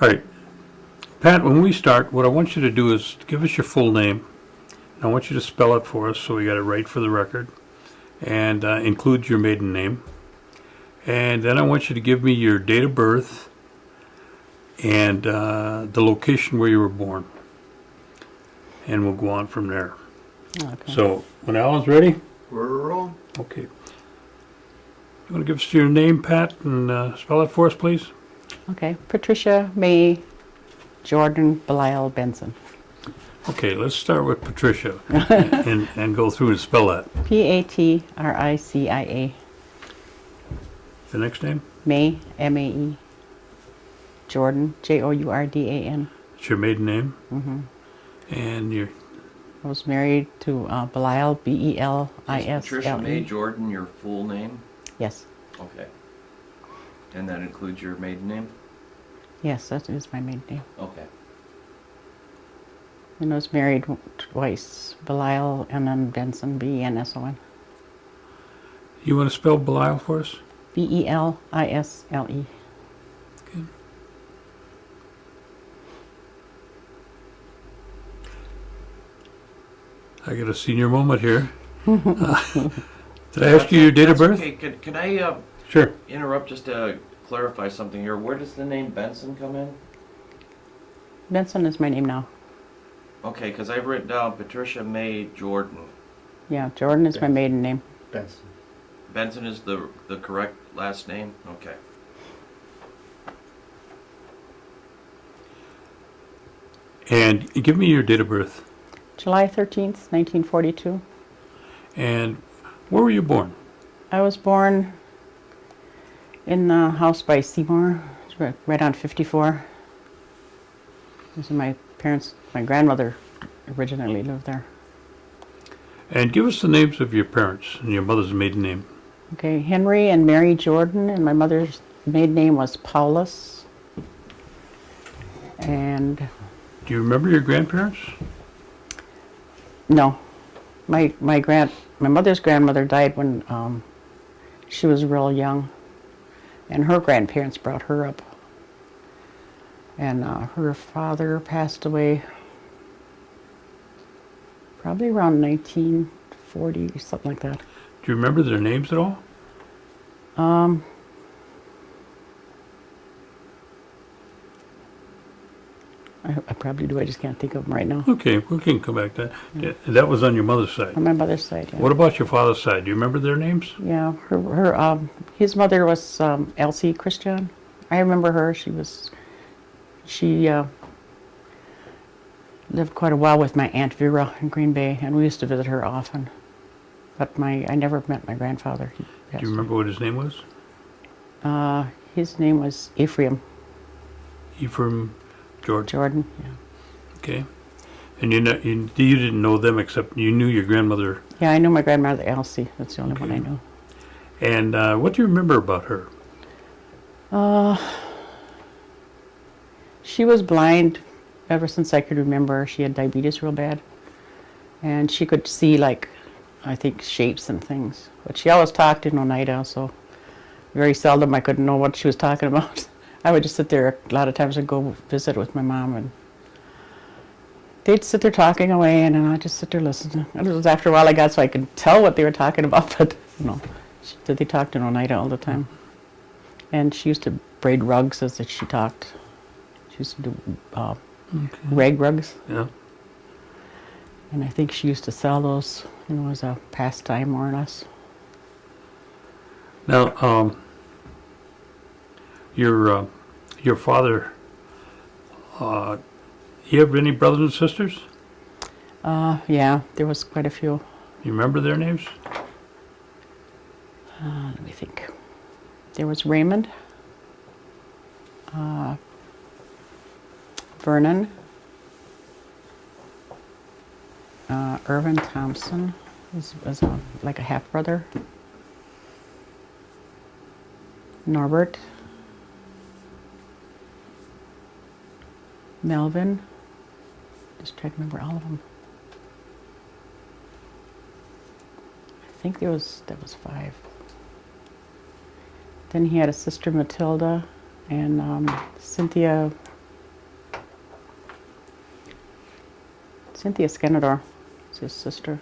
All right, Pat, when we start, what I want you to do is give us your full name. And I want you to spell it for us so we got it right for the record. And include your maiden name. And then I want you to give me your date of birth and the location where you were born. And we'll go on from there. Okay. So, when Alan's ready? We're rolling. Okay. You want to give us your name, Pat, and spell it for us, please? Okay. Patricia May Jourdan Belisle Benson. Okay, let's start with Patricia and go through and spell that. Patricia. The next name? May, M-A-E. Jourdan, Jourdan. It's your maiden name? Mm-hmm. And your... I was married to Belisle, Belisle. Is Patricia May Jourdan your full name? Yes. Okay. And that includes your maiden name? Yes, that is my maiden name. Okay. And I was married twice. Belisle and then Benson, B-E-N-S-O-N. You want to spell Belisle for us? Belisle. Okay. I got a senior moment here. Did I ask you your date of birth? Okay, can I Sure. interrupt just to clarify something here? Where does the name Benson come in? Benson is my name now. Okay, because I've written down Patricia May Jourdan. Yeah, Jourdan is my maiden name. Benson. Benson is the correct last name? Okay. And give me your date of birth. July 13th, 1942. And where were you born? I was born in the house by Seymour, it's right on 54. This is my parents, my grandmother originally lived there. And give us the names of your parents and your mother's maiden name. Okay, Henry and Mary Jourdan, and my mother's maiden name was Paulus. And Do you remember your grandparents? no, my mother's grandmother died when she was real young, and her grandparents brought her up. And her father passed away probably around 1940, something like that. Do you remember their names at all? I probably do, I just can't think of them right now. Okay, we can come back to that. That was on your mother's side. On my mother's side, yeah. What about your father's side? Do you remember their names? Yeah, his mother was Elsie Christian. I remember her. She lived quite a while with my Aunt Vera in Green Bay, and we used to visit her often. But I never met my grandfather. He Do passed you remember what his name was? away. His name was Ephraim Ephraim George. Jourdan. Yeah. Okay. And you didn't know them except you knew your grandmother. Yeah, I knew my grandmother Elsie. That's the only one I Okay. knew. And what do you remember about her? She was blind ever since I could remember. She had diabetes real bad, and she could see, like, I think, shapes and things. But she always talked in Oneida, so very seldom I could know what she was talking about. I would just sit there. A lot of times I'd go visit with my mom, and they'd sit there talking away, and then I'd just sit there listening. And it was after a while I got so I could tell what they were talking about, but they talked in Oneida all the time. And she used to braid rugs as she talked. She used to do rag rugs. Yeah. And I think she used to sell those, as a pastime, more or less. Now, your father, you have any brothers and sisters? Yeah, there was quite a few. You remember their names? Let me think. There was Raymond, Vernon, Irvin Thompson was like a half brother. Norbert, Melvin. Just trying to remember all of them. I think that was 5. Then he had a sister Matilda and Cynthia Cynthia Skenador is his sister.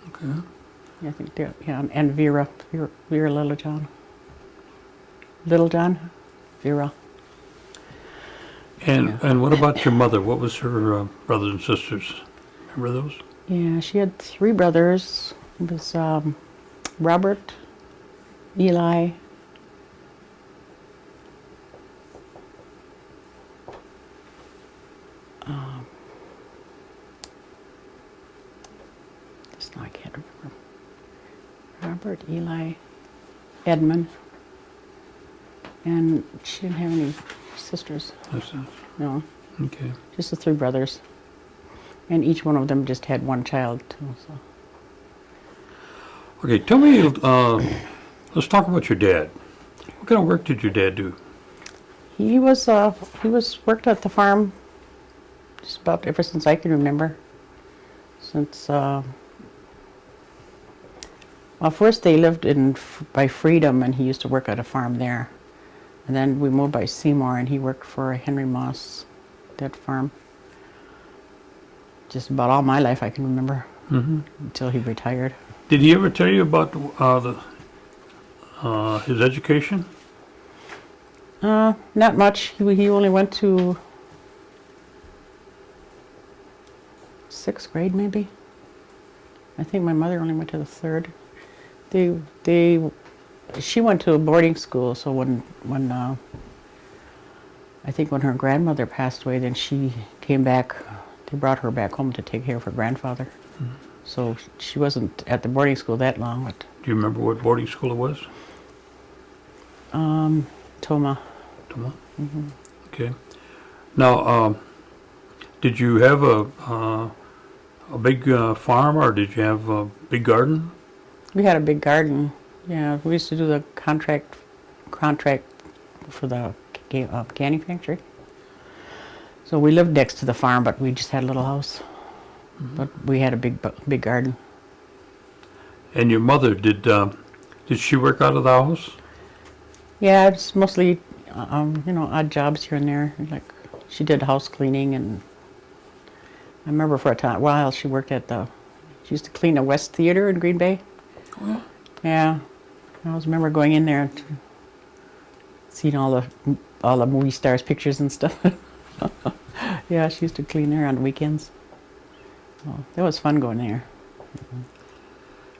Okay. Yeah, I think they're, yeah, and Vera Littlejohn. Littlejohn? Vera. And what about your mother? What was her brothers and sisters? Remember those? Yeah, she had 3 brothers. It was Robert, Eli, just now I can't remember. Robert, Eli, Edmund, and she didn't have any sisters. That's it. No, Okay. just the 3 brothers. And each one of them just had 1 child too. So. Okay, tell me, let's talk about your dad. What kind of work did your dad do? He was worked at the farm just about ever since I can remember. Since well, first they lived by Freedom, and he used to work at a farm there. And then we moved by Seymour, and he worked for Henry Moss, that farm. Just about all my life I can remember, until he retired. Did he ever tell you about his education? Not much. He only went to 6th grade, maybe. I think my mother only went to the 3rd. She went to a boarding school, so when I think when her grandmother passed away, then she came back. They brought her back home to take care of her grandfather. So she wasn't at the boarding school that long. But Do you remember what boarding school it was? Toma. Toma? Okay. Now, did you have a big farm, or did you have a big garden? We had a big garden. Yeah, we used to do the contract for the canning factory. So we lived next to the farm, but we just had a little house. But we had a big garden. And your mother, did she work out of the house? Yeah, it's mostly odd jobs here and there. Like she did house cleaning, and I remember for a while she worked at she used to clean the West Theater in Green Bay. Oh, Yeah, I always remember going in there and seeing all the movie stars' pictures and stuff. Yeah, she used to clean there on weekends. Oh, that was fun going there.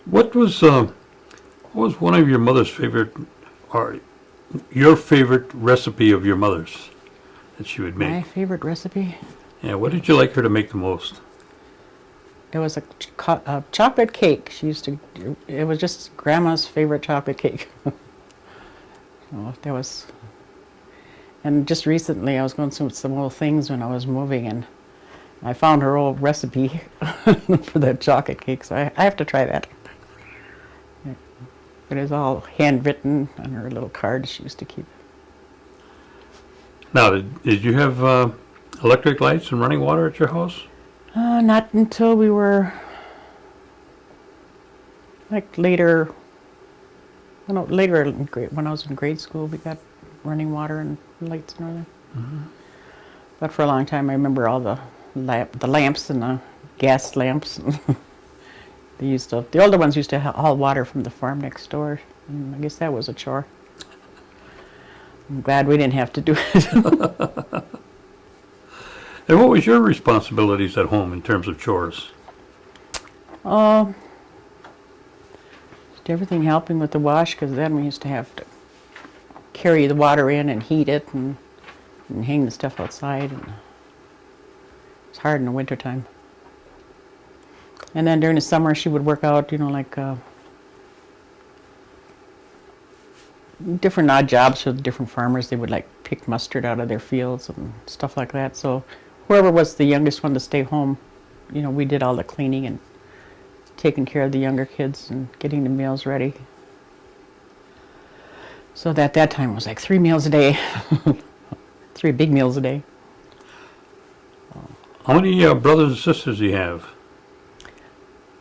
What was one of your mother's favorite, or your favorite recipe of your mother's that she would make? My favorite recipe? Yeah, what did you like her to make the most? It was a chocolate cake. It was just Grandma's favorite chocolate cake. Oh, that was, and just recently I was going through some old things when I was moving, and I found her old recipe for that chocolate cake, so I have to try that. Yeah. It is all handwritten on her little cards she used to keep. Now, did you have electric lights and running water at your house? Not until we were like later. No, later when I was in grade school, we got running water and lights and everything. But for a long time, I remember all the lamps and the gas lamps. The older ones used to haul water from the farm next door, and I guess that was a chore. I'm glad we didn't have to do it. And what was your responsibilities at home in terms of chores? Just everything helping with the wash, because then we used to have to carry the water in and heat it and hang the stuff outside. And it's hard in the wintertime. And then during the summer, she would work out, like different odd jobs for different farmers. They would like pick mustard out of their fields and stuff like that. So whoever was the youngest one to stay home, we did all the cleaning and taking care of the younger kids and getting the meals ready. So that time it was like 3 meals a day, 3 big meals a day. How many brothers and sisters do you have?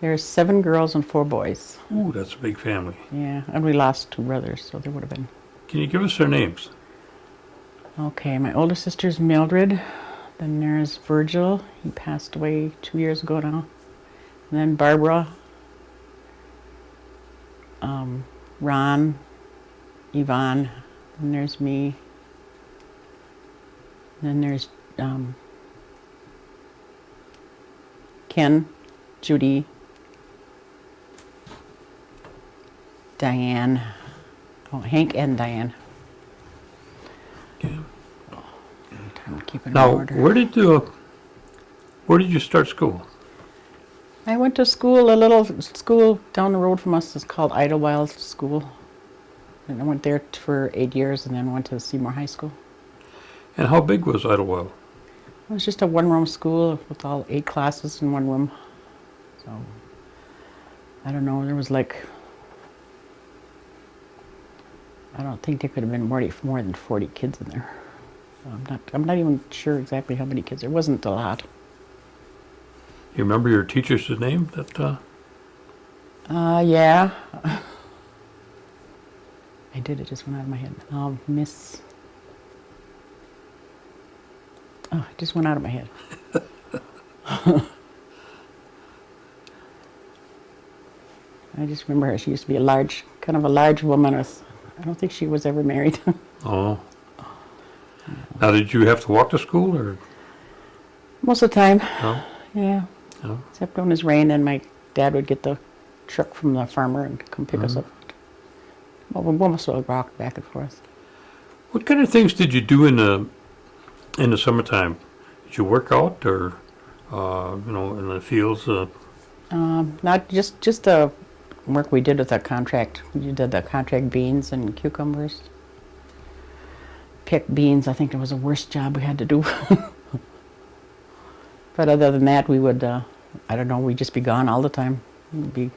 There's 7 girls and 4 boys. Ooh, that's a big family. Yeah, and we lost 2 brothers, so there would have been. Can you give us their names? Okay, my older sister's Mildred. Then there's Virgil. He passed away 2 years ago now. And then Barbara, Ron, Yvonne. And there's me. Then there's Ken, Judy, Diane. Oh, Hank and Diane. Okay. I'm trying to keep it in Now, order. where did you start school? I went to school, a little school down the road from us is called Idlewild School. And I went there for 8 years and then went to Seymour High School. And how big was Idlewild? It was just a one-room school with all 8 classes in one room. So, I don't know, there was like, I don't think there could have been more than 40 kids in there. So I'm not even sure exactly how many kids. There wasn't a lot. You remember your teacher's name? Yeah. I did, it just went out of my head. Miss... Oh, it just went out of my head. I just remember her. She used to be kind of a large woman. I don't think she was ever married. Oh. Now, did you have to walk to school, or Most of the time, no? yeah. No. Except when it was rain, and my dad would get the truck from the farmer and come pick us up. Well, we almost would walk back and forth. What kind of things did you do in the summertime? Did you work out, or in the fields? Not just the work we did with the contract. We did the contract beans and cucumbers. Pick beans. I think it was the worst job we had to do. But other than that, we would, I don't know, we'd just be gone all the time. We'd be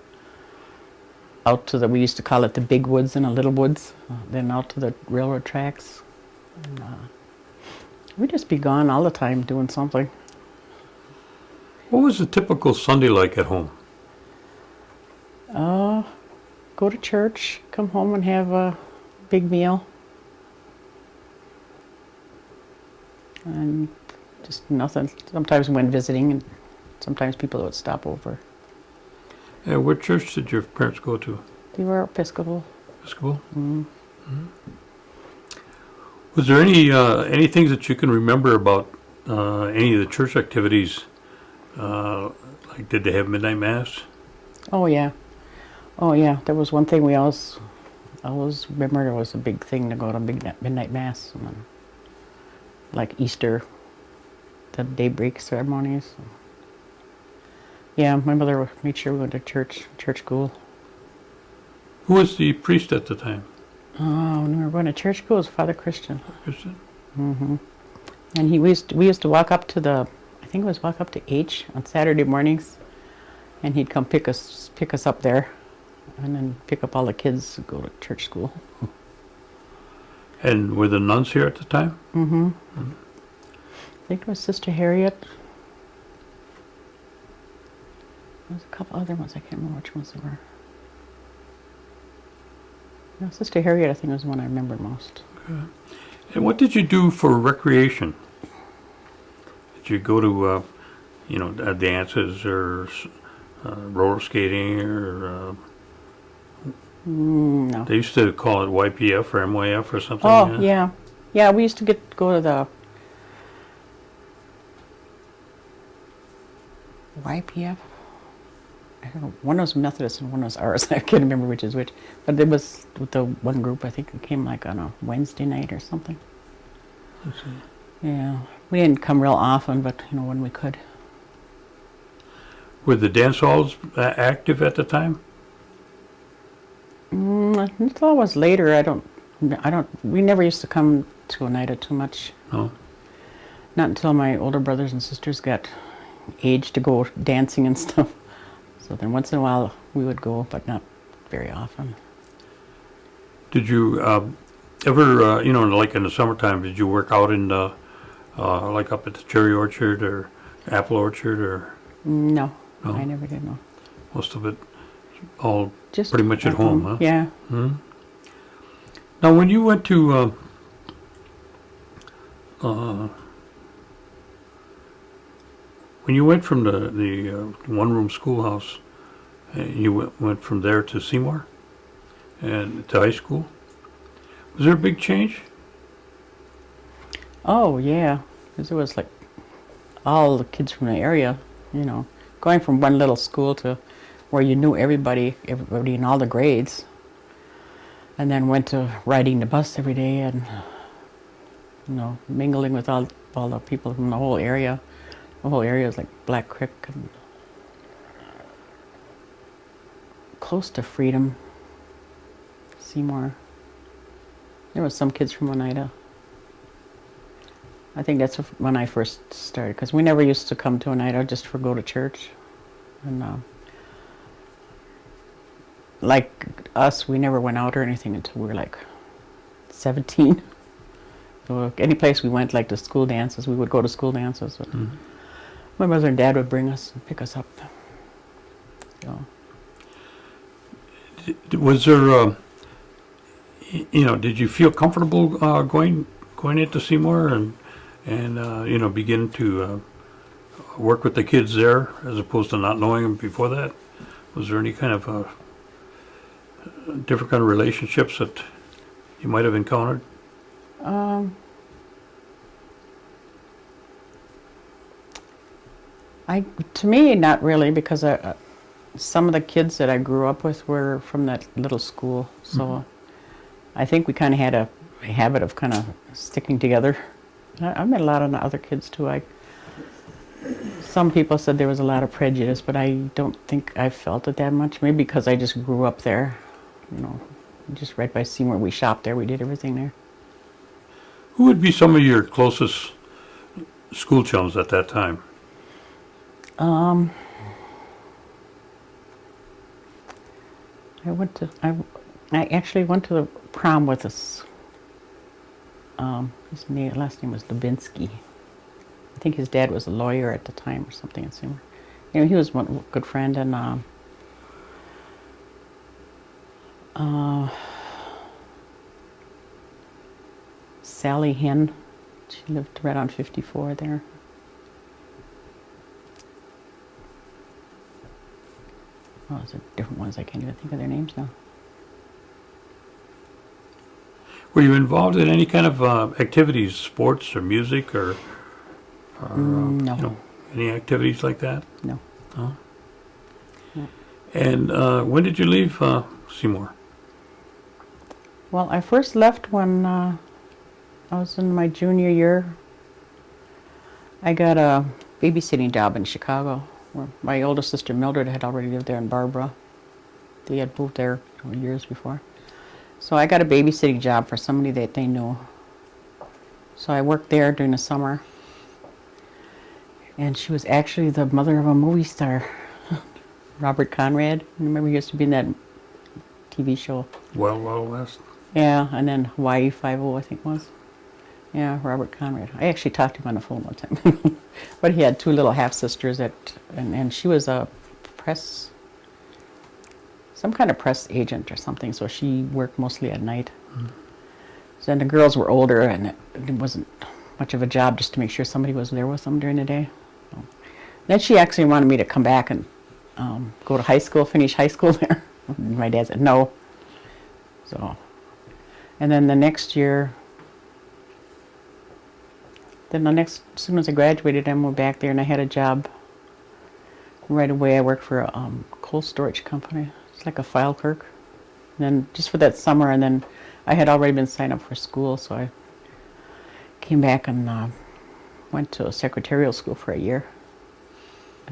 out to we used to call it the big woods and the little woods, then out to the railroad tracks. And, we'd just be gone all the time doing something. What was a typical Sunday like at home? Go to church, come home and have a big meal. And just nothing. Sometimes we went visiting, and sometimes people would stop over. And what church did your parents go to? They were Episcopal. Episcopal? Mm-hmm. Was there any things that you can remember about any of the church activities? Like, did they have midnight mass? Oh yeah. Oh yeah. There was one thing we always remember. There was a big thing to go to midnight mass, and then, like Easter, the daybreak ceremonies. Yeah, my mother made sure we went to church school. Who was the priest at the time? Oh, when we were going to church school, it was Father Christian. Christian? Mm-hmm. And we used to walk up to walk up to H on Saturday mornings, and he'd come pick us up there, and then pick up all the kids to go to church school. And were the nuns here at the time? Mm-hmm. I think it was Sister Harriet. There was a couple other ones. I can't remember which ones they were. No, Sister Harriet, I think, was the one I remember most. Okay. And what did you do for recreation? Did you go to, dances or roller skating or? No. They used to call it YPF or MYF or something. Oh, yeah. We used to go to the YPF. I don't know. One was Methodist and one was ours. I can't remember which is which. But it was with the one group. I think it came like on a Wednesday night or something. I see. Yeah. We didn't come real often, but when we could. Were the dance halls active at the time? It all was later. We never used to come to Oneida too much. No. Not until my older brothers and sisters got age to go dancing and stuff. So then once in a while we would go, but not very often. Did you ever, like in the summertime, did you work out in like up at the cherry orchard or apple orchard or? No, No? I never did. No. Most of it all Just pretty much at home, huh? Yeah. Hmm? Now, when you went to when you went from the one-room schoolhouse, you went from there to Seymour and to high school, was there a big change? Oh, yeah, because it was like all the kids from the area, you know, going from one little school to where you knew everybody in all the grades, and then went to riding the bus every day and, you know, mingling with all the people from the whole area. The whole area is like Black Creek and close to Freedom, Seymour. There was some kids from Oneida. I think that's when I first started, because we never used to come to Oneida just for go to church. And like us, we never went out or anything until we were like 17. So any place we went, like the school dances, we would go to school dances. Mm-hmm. My mother and dad would bring us and pick us up. So. Was there, you know, did you feel comfortable going into Seymour and you know, begin to work with the kids there as opposed to not knowing them before that? Was there any kind of different kind of relationships that you might have encountered? To me, not really, because some of the kids that I grew up with were from that little school, so I think we kind of had a habit of kind of sticking together. I met a lot of other kids too. Some people said there was a lot of prejudice, but I don't think I felt it that much. Maybe because I just grew up there, you know, just right by Seymour. We shopped there. We did everything there. Who would be some of your closest school chums at that time? I actually went to the prom with us. His last name was Lubinsky. I think his dad was a lawyer at the time or something in Seymour. You know, he was one good friend, and Sally Hen, she lived right on 54 there. Oh, those are different ones. I can't even think of their names now. Were you involved in any kind of activities, sports or music or No. you know, any activities like that? No. No? No. And when did you leave Seymour? Well, I first left when I was in my junior year. I got a babysitting job in Chicago, where my older sister Mildred had already lived there in Barbara. They had moved there years before. So I got a babysitting job for somebody that they knew. So I worked there during the summer. And she was actually the mother of a movie star, Robert Conrad. Remember he used to be in that TV show? Wild Wild West. Yeah, and then Hawaii Five-0, I think it was. Yeah, Robert Conrad. I actually talked to him on the phone one time. But he had two little half-sisters, and she was a some kind of press agent or something, so she worked mostly at night. So then the girls were older, and it wasn't much of a job just to make sure somebody was there with them during the day. So then she actually wanted me to come back and go to high school, finish high school there. My dad said no. So, and then the next year, as soon as I graduated, I moved back there, and I had a job right away. I worked for a cold storage company. It's like a file clerk. And then just for that summer, and then I had already been signed up for school, so I came back and went to a secretarial school for a year.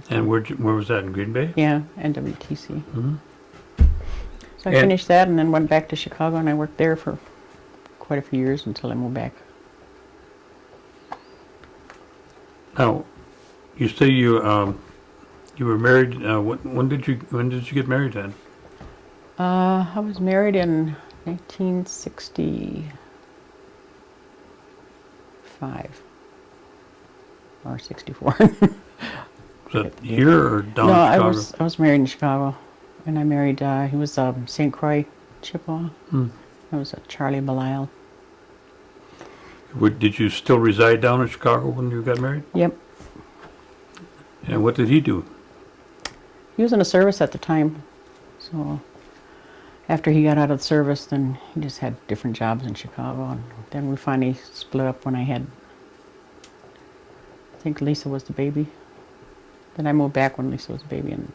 And where was that, in Green Bay? Yeah, NWTC. Mm-hmm. So I finished that and then went back to Chicago, and I worked there for quite a few years until I moved back. Now, you say you were married. When did you get married then? I was married in 1965 or 64. Was that here or down in Chicago? No, I was married in Chicago, and I married. He was St. Croix, Chippewa. I was Charlie Belisle. Did you still reside down in Chicago when you got married? Yep. And what did he do? He was in the service at the time, so after he got out of the service, then he just had different jobs in Chicago, and then we finally split up when I think Lisa was the baby. Then I moved back when Lisa was a baby in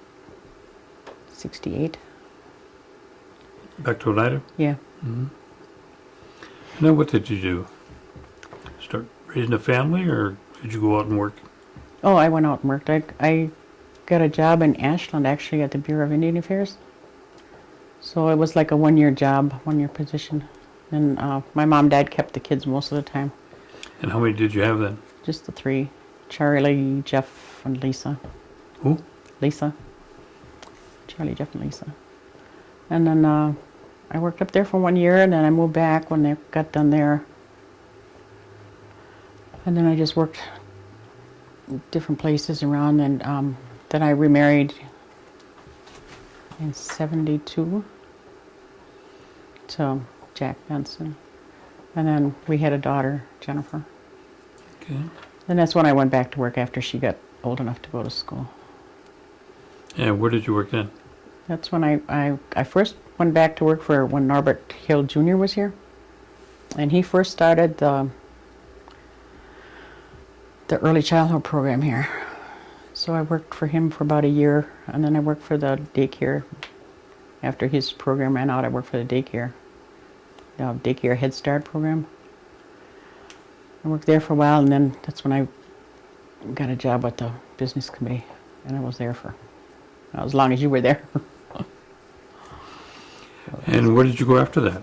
68. Back to Oneida? Yeah. And then what did you do? Start raising a family, or did you go out and work? Oh, I went out and worked. I got a job in Ashland, actually, at the Bureau of Indian Affairs. So it was like a one-year job, one-year position. And my mom and dad kept the kids most of the time. And how many did you have then? Just the three. Charlie, Jeff, and Lisa. Who? Lisa. Charlie, Jeff, and Lisa. And then I worked up there for 1 year, and then I moved back when they got done there. And then I just worked different places around, and then I remarried in 72 to Jack Benson. And then we had a daughter, Jennifer. Okay. And that's when I went back to work after she got old enough to go to school. And where did you work then? That's when I first went back to work for when Norbert Hill Jr. was here. And he first started the early childhood program here. So I worked for him for about a year, and then I worked for the daycare. After his program ran out, I worked for the daycare Head Start program. I worked there for a while, and then that's when I got a job with the business committee, and I was there for as long as you were there. And where did you go after that?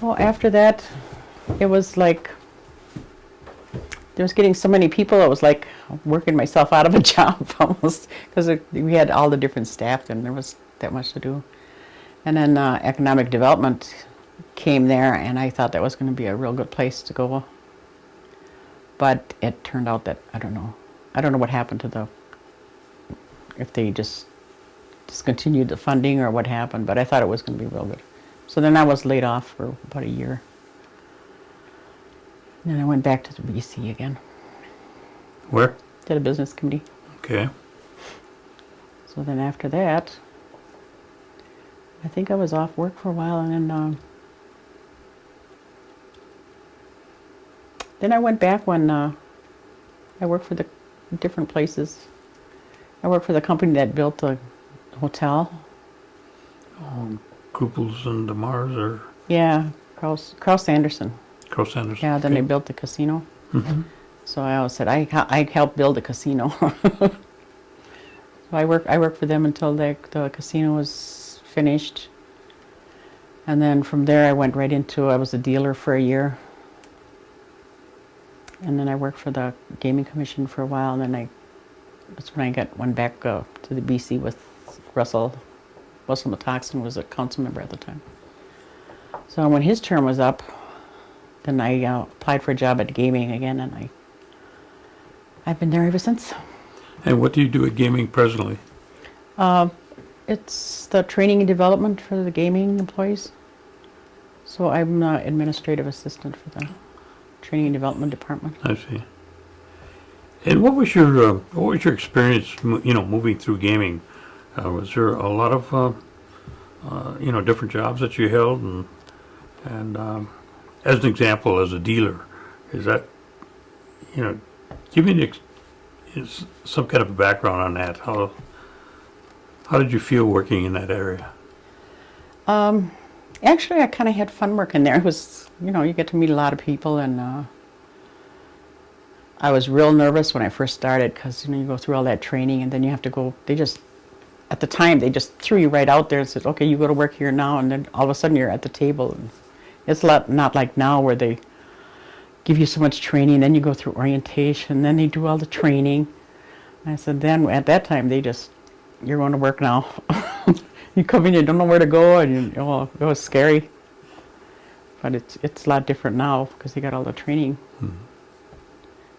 Well, after that, it was like there was getting so many people. It was like working myself out of a job almost, because we had all the different staff, and there was that much to do. And then economic development came there, and I thought that was going to be a real good place to go. But it turned out that I don't know what happened to if they just discontinued the funding or what happened. But I thought it was going to be real good. So then I was laid off for about a year. And then I went back to the BC again, Where? to the business committee. Okay. So then after that, I think I was off work for a while, and then I went back when I worked for the different places. I worked for the company that built the hotel. Krupels and DeMars or Yeah, Kraus Anderson. Cross Anderson? Yeah, then Okay. they built the casino. Mm-hmm. So I always said I helped build the casino. So I worked for them until the casino was finished, and then from there I went right into I was a dealer for a year, and then I worked for the gaming commission for a while, and then that's when I went back to the BC with Russell Metoxen was a council member at the time. So when his term was up, then I applied for a job at gaming again, and I've been there ever since. And what do you do at gaming presently? It's the training and development for the gaming employees. So I'm the administrative assistant for the training and development department. I see. And what was your experience, moving through gaming? Was there a lot of, different jobs that you held, and as an example, as a dealer, is that, give me some kind of a background on that. How did you feel working in that area? Actually, I kind of had fun working there. It was, you get to meet a lot of people, and I was real nervous when I first started because, you go through all that training, and then you have to go, at the time, they just threw you right out there and said, okay, you go to work here now, and then all of a sudden you're at the table. And it's not like now where they give you so much training, then you go through orientation, then they do all the training. And I said, then at that time, you're going to work now. You come in, you don't know where to go, and it was scary. But it's a lot different now because they got all the training. Mm-hmm.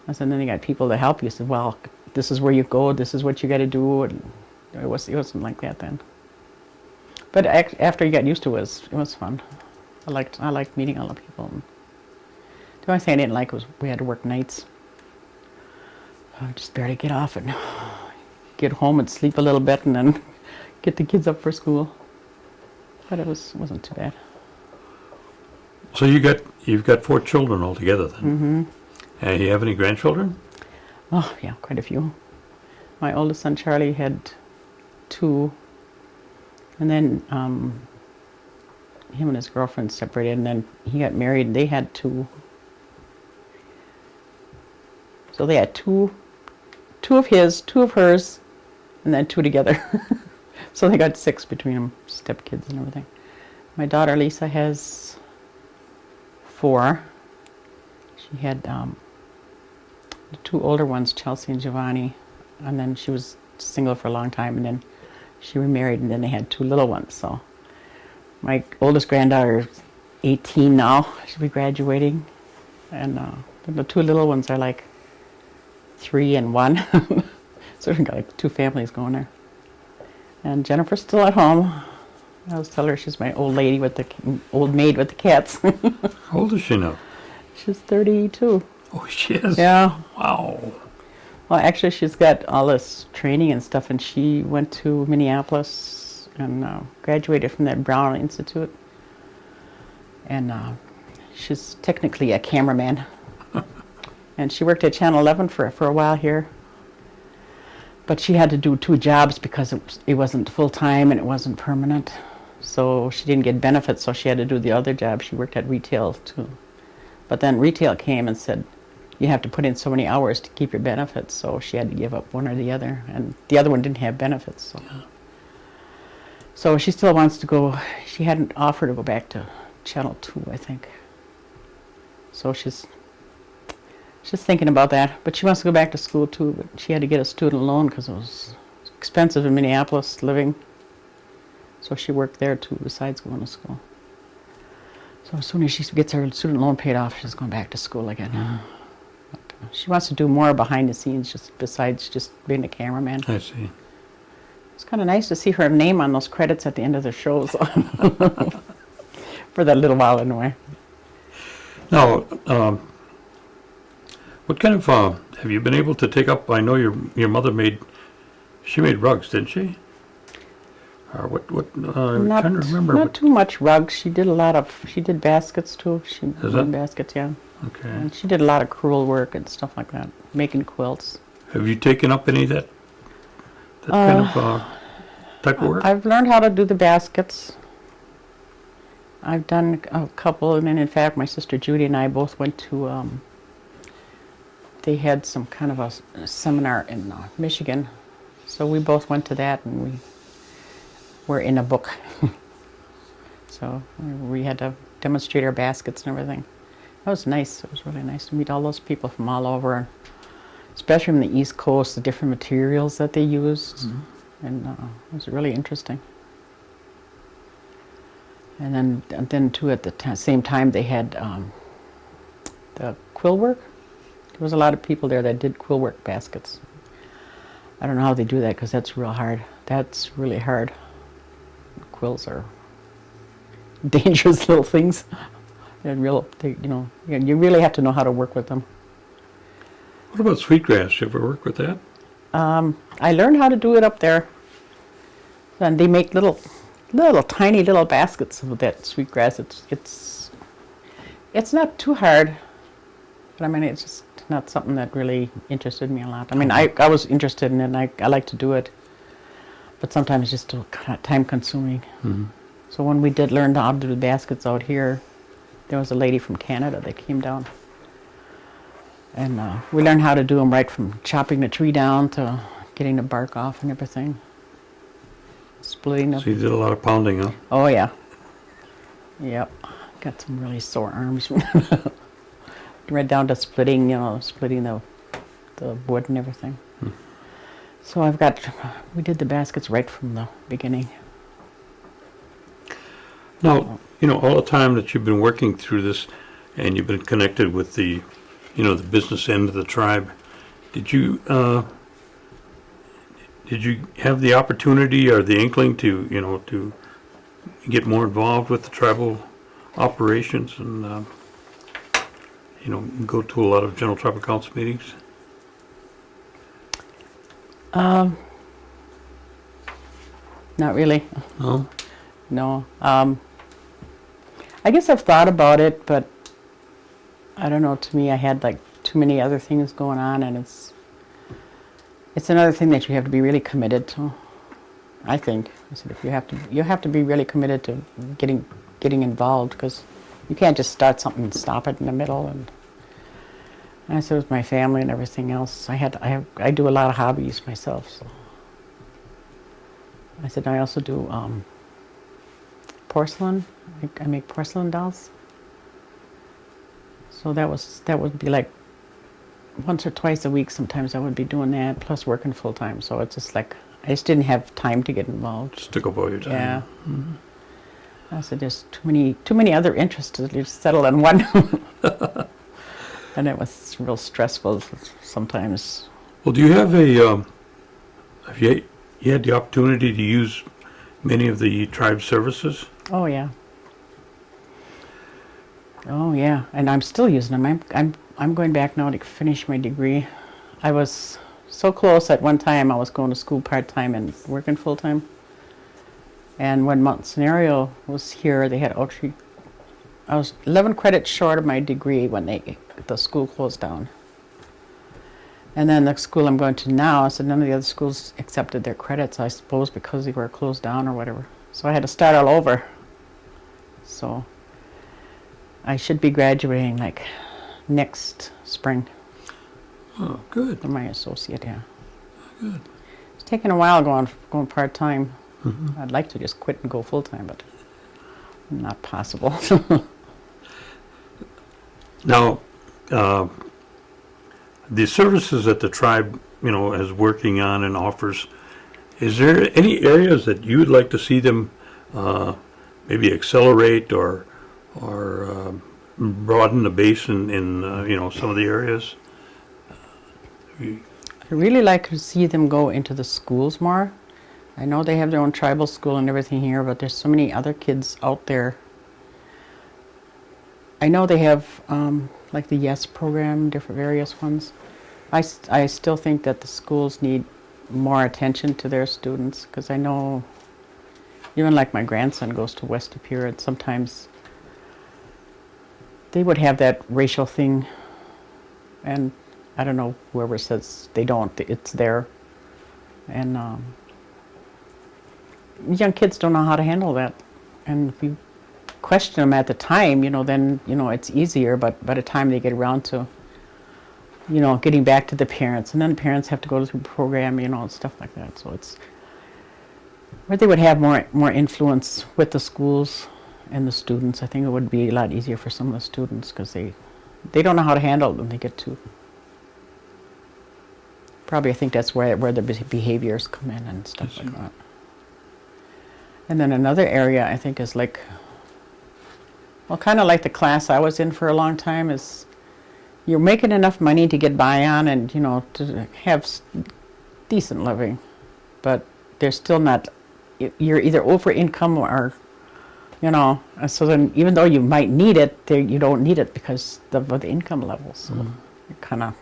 I said, then they got people to help you. Said, well, this is where you go, this is what you got to do, and it wasn't like that then. But after you got used to it, it was fun. I liked meeting all the people. The only thing I didn't like was we had to work nights. I just barely get off and get home and sleep a little bit and then get the kids up for school. But wasn't too bad. So you've got 4 children altogether then. Mm-hmm. And you have any grandchildren? Oh, yeah, quite a few. My oldest son, Charlie, had 2. And then him and his girlfriend separated, and then he got married, and they had 2. So they had two of his, 2 of hers, and then 2 together. So they got 6 between them, stepkids and everything. My daughter, Lisa, has 4. She had the 2 older ones, Chelsea and Giovanni, and then she was single for a long time, and then she remarried, and then they had 2 little ones. So my oldest granddaughter is 18 now. She'll be graduating, and the 2 little ones are like 3 and 1. So we've got like 2 families going there. And Jennifer's still at home. I always tell her she's my old lady with the old maid with the cats. How old is she now? She's 32. Oh, she is? Yeah. Wow. Well, actually, she's got all this training and stuff, and she went to Minneapolis and graduated from that Brown Institute. And she's technically a cameraman. And she worked at Channel 11 for a while here. But she had to do 2 jobs because it wasn't full-time and it wasn't permanent. So she didn't get benefits, so she had to do the other job. She worked at retail, too. But then retail came and said, you have to put in so many hours to keep your benefits. So she had to give up one or the other. And the other one didn't have benefits. So, so she still wants to go. She had an offer to go back to Channel 2, I think. So she's thinking about that. But she wants to go back to school, too. But she had to get a student loan because it was expensive in Minneapolis living. So she worked there, too, besides going to school. So as soon as she gets her student loan paid off, she's going back to school again. But, she wants to do more behind the scenes, just besides just being a cameraman. I see. It's kind of nice to see her name on those credits at the end of the shows. For that little while, anyway. Now, what kind of, have you been able to take up, I know your mother made rugs, didn't she? Or I'm trying to remember. Not too much rugs. She did she did baskets too. She Is did that? baskets, yeah. Okay. And she did a lot of crewel work and stuff like that, making quilts. Have you taken up any of that kind of type of work? I've learned how to do the baskets. I've done a couple, and then in fact, my sister Judy and I both went to, they had some kind of a seminar in Michigan. So we both went to that, and we were in a book. So we had to demonstrate our baskets and everything. That was nice. It was really nice to meet all those people from all over, especially from the East Coast, the different materials that they used. Mm-hmm. And it was really interesting. And then too, at the same time, they had the quill work. There was a lot of people there that did quill work baskets. I don't know how they do that because that's real hard. That's really hard. Quills are dangerous little things. You really have to know how to work with them. What about sweetgrass? You ever work with that? I learned how to do it up there. And they make little tiny little baskets with that sweetgrass. It's not too hard, but I mean it's just not something that really interested me a lot. I mean I was interested in it and I like to do it, but sometimes it's just kind of time consuming. Mm-hmm. So when we did learn how to do the baskets out here, there was a lady from Canada that came down. And we learned how to do them right from chopping the tree down to getting the bark off and everything. Splitting them. So you did a lot of pounding, huh? Oh, yeah. Yep. Got some really sore arms. Right down to splitting the wood and everything. Hmm. So we did the baskets right from the beginning. Now, all the time that you've been working through this and you've been connected with the business end of the tribe, did you have the opportunity or the inkling to get more involved with the tribal operations and go to a lot of General Tribal Council meetings? Not really. No? No. I guess I've thought about it, but I don't know. To me, I had like too many other things going on, and it's another thing that you have to be really committed to. I think. I said if you have to be really committed to getting involved, because you can't just start something and stop it in the middle. And I said with my family and everything else, I do a lot of hobbies myself. So I said I also do porcelain. I make porcelain dolls. So that would be like once or twice a week. Sometimes I would be doing that, plus working full time. So it's just like I just didn't have time to get involved. Just took up all your time. Yeah. I said there's too many other interests to just settle on one, and it was real stressful sometimes. Well, do you have have you had the opportunity to use many of the tribe services? Oh yeah. Oh yeah, and I'm still using them. I'm going back now to finish my degree. I was so close at one time. I was going to school part-time and working full-time. And when Mount Scenario was here, they had actually, I was 11 credits short of my degree when the school closed down. And then the school I'm going to now, I said none of the other schools accepted their credits, I suppose because they were closed down or whatever. So I had to start all over. So I should be graduating like next spring Oh, good. for my associate, yeah. Good. It's taken a while going part-time. I'd like to just quit and go full-time, but not possible. Now, the services that the tribe, is working on and offers, is there any areas that you'd like to see them maybe accelerate or broaden the base in some of the areas? I really like to see them go into the schools more. I know they have their own tribal school and everything here, but there's so many other kids out there. I know they have like the YES program, different various ones. I still think that the schools need more attention to their students, because I know even like my grandson goes to West Superior, and sometimes they would have that racial thing, and I don't know, whoever says they don't, it's there. And young kids don't know how to handle that. And if you question them at the time, then, it's easier, but by the time they get around to, getting back to the parents, and then the parents have to go through the program, and stuff like that. So it's where they would have more influence with the schools and the students. I think it would be a lot easier for some of the students, because they don't know how to handle it when they get to. Probably I think that's where the behaviors come in and stuff like that. And then another area I think is like, well, kind of like the class I was in for a long time, is you're making enough money to get by on and, to have decent living, but they're still not, you're either over income or, so then even though you might need it, you don't need it because of the income levels. So you kind of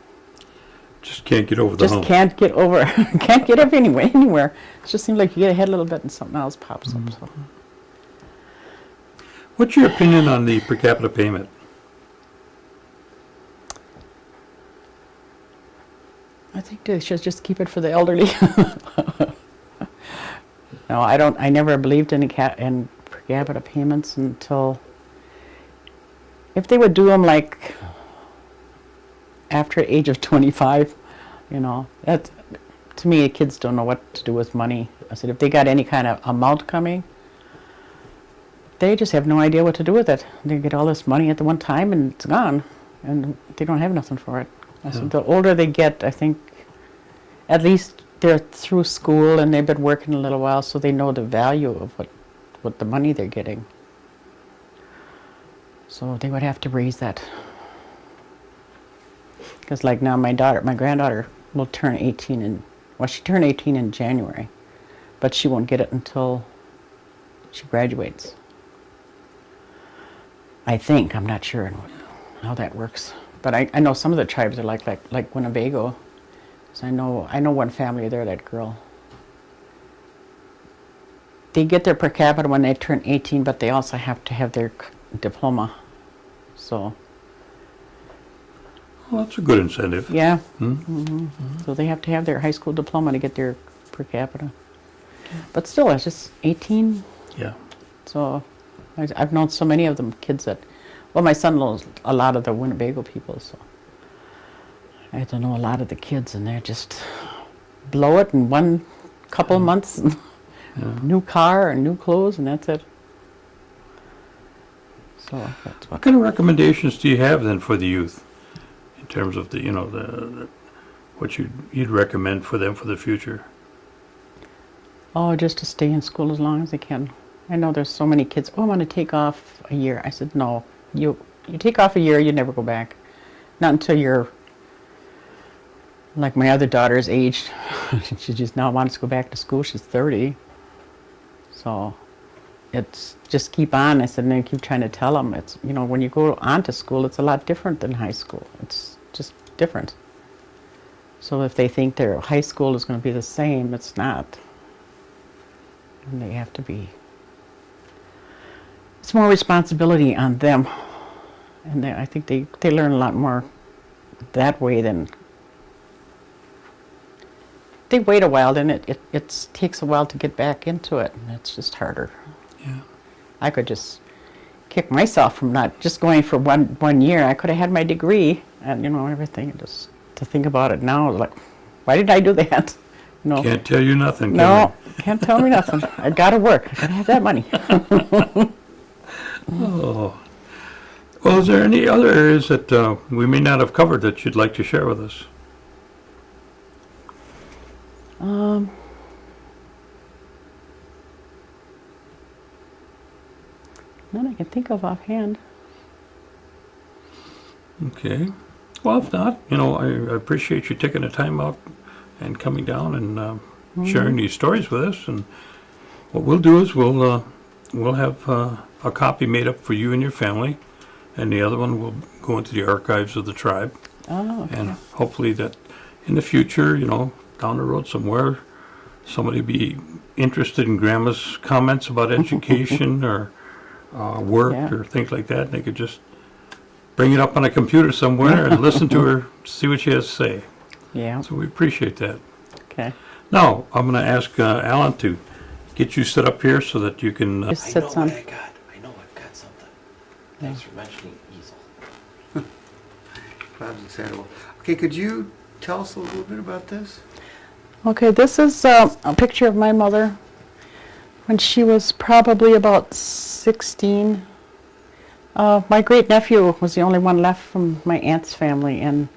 Just can't get over the hump. can't get up anywhere. It just seems like you get ahead a little bit and something else pops up. So. What's your opinion on the per capita payment? I think they should just keep it for the elderly. No, I never believed in per capita payments until, if they would do them like after the age of 25, that, to me, kids don't know what to do with money. I said if they got any kind of amount coming, they just have no idea what to do with it. They get all this money at the one time and it's gone, and they don't have nothing for it. I said the older they get, I think, at least they're through school and they've been working a little while, so they know the value of what the money they're getting. So they would have to raise that. Because like now my granddaughter will turn 18 she turned 18 in January, but she won't get it until she graduates. I think, I'm not sure how that works. But I know some of the tribes are like Winnebago, 'Cause I know one family there, that girl. They get their per capita when they turn 18, but they also have to have their diploma. So, Well, that's a good incentive. yeah. Hmm? So they have to have their high school diploma to get their per capita. But still, it's just 18. Yeah. So I've known so many of them kids that, well, my son knows a lot of the Winnebago people, so I have to know a lot of the kids, and they're just blow it in one couple of months. New car and new clothes, and that's it. So that's What what. kind of recommendations do you have then for the youth in terms of the what you'd recommend for them for the future? Oh, just to stay in school as long as they can. I know there's so many kids. Oh, I want to take off a year. I said, no. You take off a year, you never go back. Not until you're like my other daughter's aged. She just now wants to go back to school. She's 30. So it's just keep on. I said, and I keep trying to tell them, it's, when you go on to school, it's a lot different than high school. It's just different. So if they think their high school is going to be the same, it's not. And they have to be. It's more responsibility on them. And I think they learn a lot more that way than. They wait a while, then it takes a while to get back into it, and it's just harder. Yeah. I could just kick myself from not just going for one year. I could have had my degree and everything. And just to think about it now, like, why did I do that? Can't tell you nothing. Can No, can't tell me nothing. I gotta work. I gotta have that money. Oh. Well, is there any other areas that we may not have covered that you'd like to share with us? None I can think of offhand. Okay. Well, if not, I appreciate you taking the time out and coming down and sharing these stories with us. And what we'll do is we'll have a copy made up for you and your family, and the other one will go into the archives of the tribe. Oh, okay. And hopefully that in the future, down the road somewhere, somebody be interested in Grandma's comments about education or work Yeah. or things like that, and they could just bring it up on a computer somewhere and listen to her, see what she has to say. Yeah. So we appreciate that. Okay. Now, I'm going to ask Alan to get you set up here so that you can... Just I know sits on. what I got. I know I've got something. Thanks for mentioning easel. Understandable. Okay, could you tell us a little bit about this? Okay, this is a picture of my mother when she was probably about 16. My great nephew was the only one left from my aunt's family, and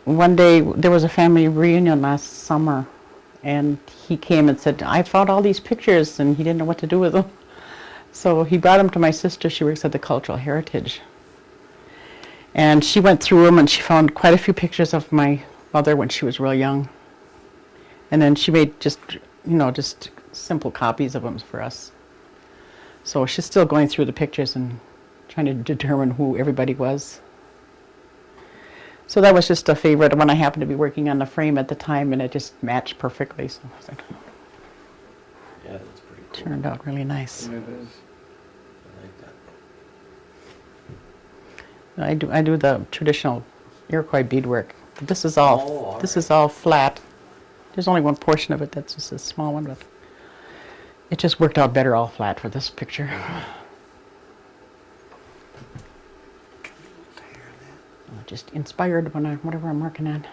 one day there was a family reunion last summer, and he came and said, I found all these pictures, and he didn't know what to do with them. So he brought them to my sister. She works at the Cultural Heritage. And she went through them, and she found quite a few pictures of my mother when she was real young. And then she made just simple copies of them for us. So she's still going through the pictures and trying to determine who everybody was. So that was just a favorite when I happened to be working on the frame at the time, and it just matched perfectly. So I was like, Yeah, that's pretty cool. turned out really nice. Yeah, it is. I like that. I do the traditional Iroquois beadwork. But this is Oh, all all this right. is all flat. There's only one portion of it that's just a small one, but it just worked out better all flat for this picture. Just inspired when whatever I'm working on.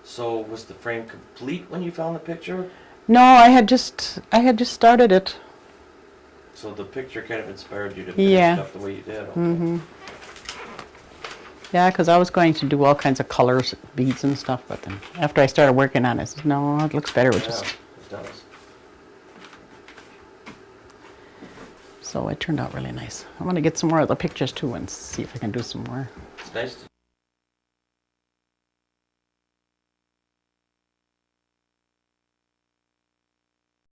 So was the frame complete when you found the picture? No, I had just started it. So the picture kind of inspired you to finish Yeah. stuff the way you did. Okay. Mm-hmm. Yeah, because I was going to do all kinds of colors, beads and stuff, but then after I started working on it, I said, no, it looks better with Yeah, just. it does. So it turned out really nice. I want to get some more of the pictures too and see if I can do some more. It's nice to